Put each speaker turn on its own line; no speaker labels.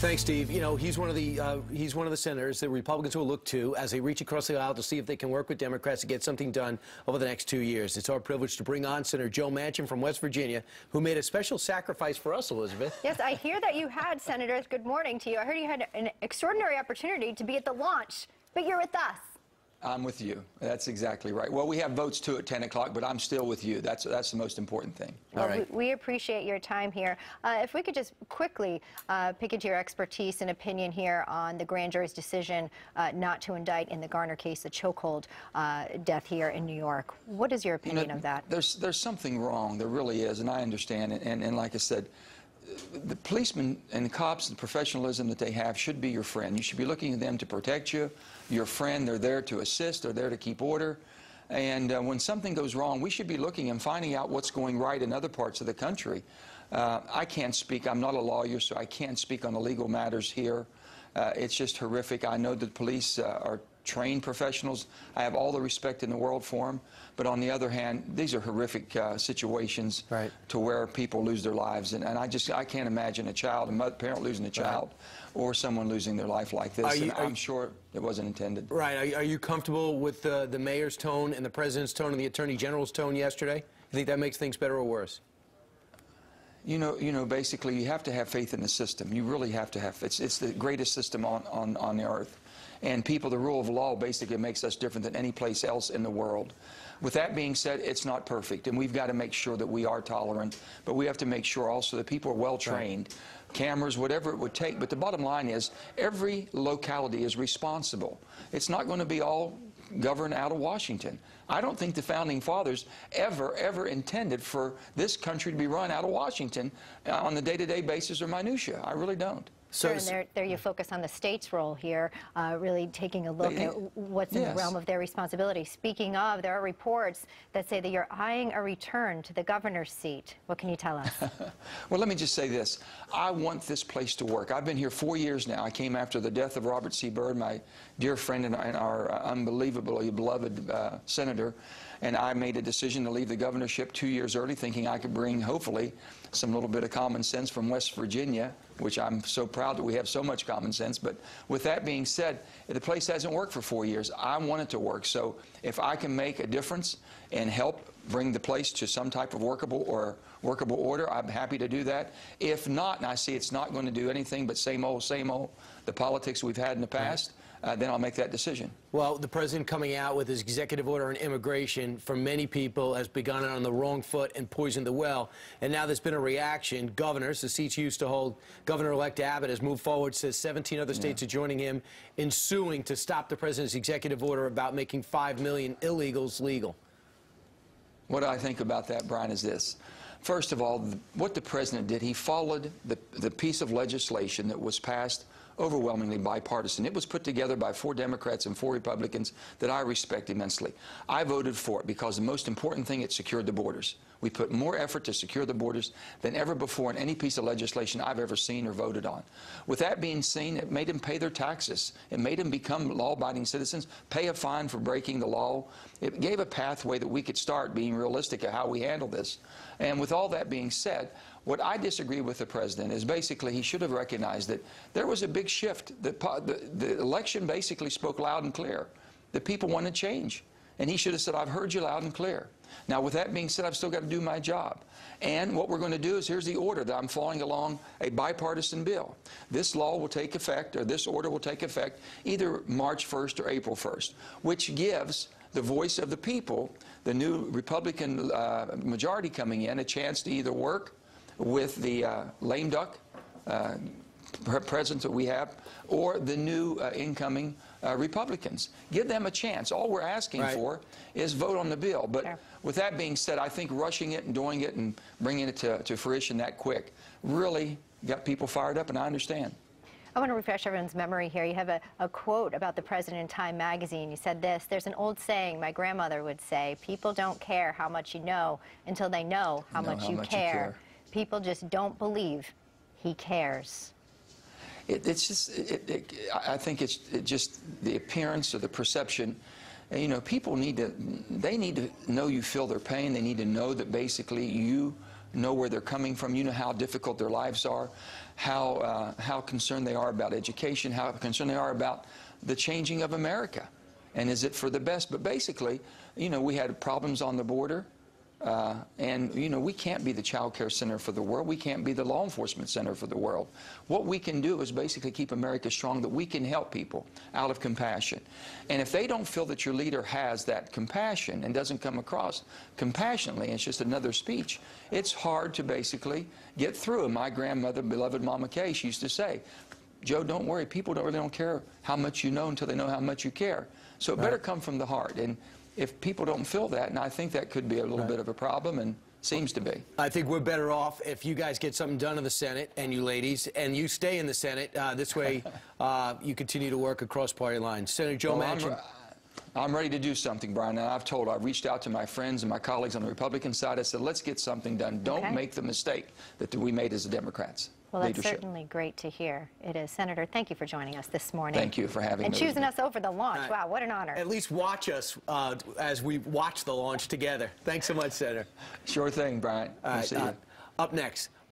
Thanks, Steve. You know, he's one of the senators that Republicans will look to as they reach across the aisle to see if they can work with Democrats to get something done over the next 2 years. It's our privilege to bring on Senator Joe Manchin from West Virginia, who made a special sacrifice for us, Elizabeth.
Yes, I hear that you had, Senators. Good morning to you. I heard you had an extraordinary opportunity to be at the launch, but you're with us.
I'm with you. That's exactly right. Well, we have votes too at 10 o'clock, but I'm still with you. That's the most important thing.
Well, all right. We appreciate your time here. If we could just quickly pick into your expertise and opinion here on the grand jury's decision not to indict in the Garner case, the chokehold death here in New York. What is your opinion of that?
There's something wrong. There really is, and I understand it. And like I said, the policemen and the cops and the professionalism that they have should be your friend. You should be looking at them to protect you. Your friend, they're there to assist, they're there to keep order. And when something goes wrong, we should be looking and finding out what's going right in other parts of the country. I can't speak, I'm not a lawyer, so I can't speak on the legal matters here. It's just horrific. I know that police are trained professionals. I have all the respect in the world for them. But on the other hand, these are horrific situations to where people lose their lives. And I can't imagine a child, a parent losing a child, or someone losing their life like this. I'm sure it wasn't intended.
Right. Are you comfortable with the mayor's tone and the president's tone and the attorney general's tone yesterday? You think that makes things better or worse?
You know, basically, you have to have faith in the system. You really have to have. It's the greatest system on the earth. And people, the rule of law basically makes us different than any place else in the world. With that being said, it's not perfect, and we've got to make sure that we are tolerant, but we have to make sure also that people are well trained, cameras, whatever it would take. But the bottom line is every locality is responsible. It's not going to be all governed out of Washington. I don't think the Founding Fathers ever intended for this country to be run out of Washington on the day-to-day basis or minutia. I really don't.
So, and there you focus on the state's role here, really taking a look at what's in the realm of their responsibility. Speaking of, there are reports that say that you're eyeing a return to the governor's seat. What can you tell us?
Well, let me just say this. I want this place to work. I've been here 4 years now. I came after the death of Robert C. Byrd, my dear friend and our unbelievably beloved senator, and I made a decision to leave the governorship 2 years early, thinking I could bring, hopefully, some little bit of common sense from West Virginia, which I'm so proud that we have so much common sense. But with that being said, the place hasn't worked for 4 years. I want it to work. So if I can make a difference and help bring the place to some type of workable order, I'm happy to do that. If not, and I see it's not going to do anything but same old, the politics we've had in the past, then I'll make that decision.
Well, the president coming out with his executive order on immigration, for many people, has begun on the wrong foot and poisoned the well. And now there's been a reaction. Governors, the seats used to hold, Governor-elect Abbott has moved forward, says 17 other states are joining him in suing to stop the president's executive order about making 5 million illegals legal.
What I think about that, Brian, is this. First of all, what the president did, he followed the piece of legislation that was passed overwhelmingly bipartisan. It was put together by 4 Democrats and 4 Republicans that I respect immensely. I voted for it because the most important thing, it secured the borders. We put more effort to secure the borders than ever before in any piece of legislation I've ever seen or voted on. With that being seen, it made them pay their taxes. It made them become law-abiding citizens, pay a fine for breaking the law. It gave a pathway that we could start being realistic at how we handle this. And with all that being said, what I disagree with the president is basically he should have recognized that there was a big shift. The election basically spoke loud and clear. The people want to change. And he should have said, I've heard you loud and clear. Now, with that being said, I've still got to do my job. And what we're going to do is, here's the order that I'm following along, a bipartisan bill. This law will take effect, or this order will take effect, either March 1st or April 1st, which gives the voice of the people, the new Republican majority coming in, a chance to either work with the lame duck president that we have, or the new incoming Republicans. Give them a chance. All we're asking for is vote on the bill. But with that being said, I think rushing it and doing it and bringing it to fruition that quick really got people fired up, and I understand.
I want to refresh everyone's memory here. You have a quote about the president in Time magazine. You said this: there's an old saying my grandmother would say, people don't care how much you know until they know how much you care. People just don't believe he cares.
It's just, I think it's just the appearance or the perception. You know, people need to know you feel their pain. They need to know that basically you know where they're coming from. You know how difficult their lives are, how concerned they are about education, how concerned they are about the changing of America. And is it for the best? But basically, you know, we had problems on the border. And, you know, we can't be the child care center for the world. We can't be the law enforcement center for the world. What we can do is basically keep America strong, that we can help people out of compassion. And if they don't feel that your leader has that compassion and doesn't come across compassionately, it's just another speech, it's hard to basically get through. And my grandmother, beloved Mama Kay, she used to say, Joe, don't worry, people really don't care how much you know until they know how much you care. So it better come from the heart. And if people don't feel that, and I think that could be a little bit of a problem, and seems to be.
I think we're better off if you guys get something done in the Senate, and you ladies, and you stay in the Senate. This way, you continue to work across party lines. Senator Joe Manchin.
I'm ready to do something, Brian, and I've reached out to my friends and my colleagues on the Republican side. I said, let's get something done. Don't make the mistake that we made as the Democrats.
Well, that's certainly great to hear. It is. Senator, thank you for joining us this morning.
Thank you for having me.
And choosing us over the launch. Wow, what an honor.
At least watch us as we watch the launch together. Thanks so much, Senator.
Sure thing, Brian.
All right,
see you.
Up next.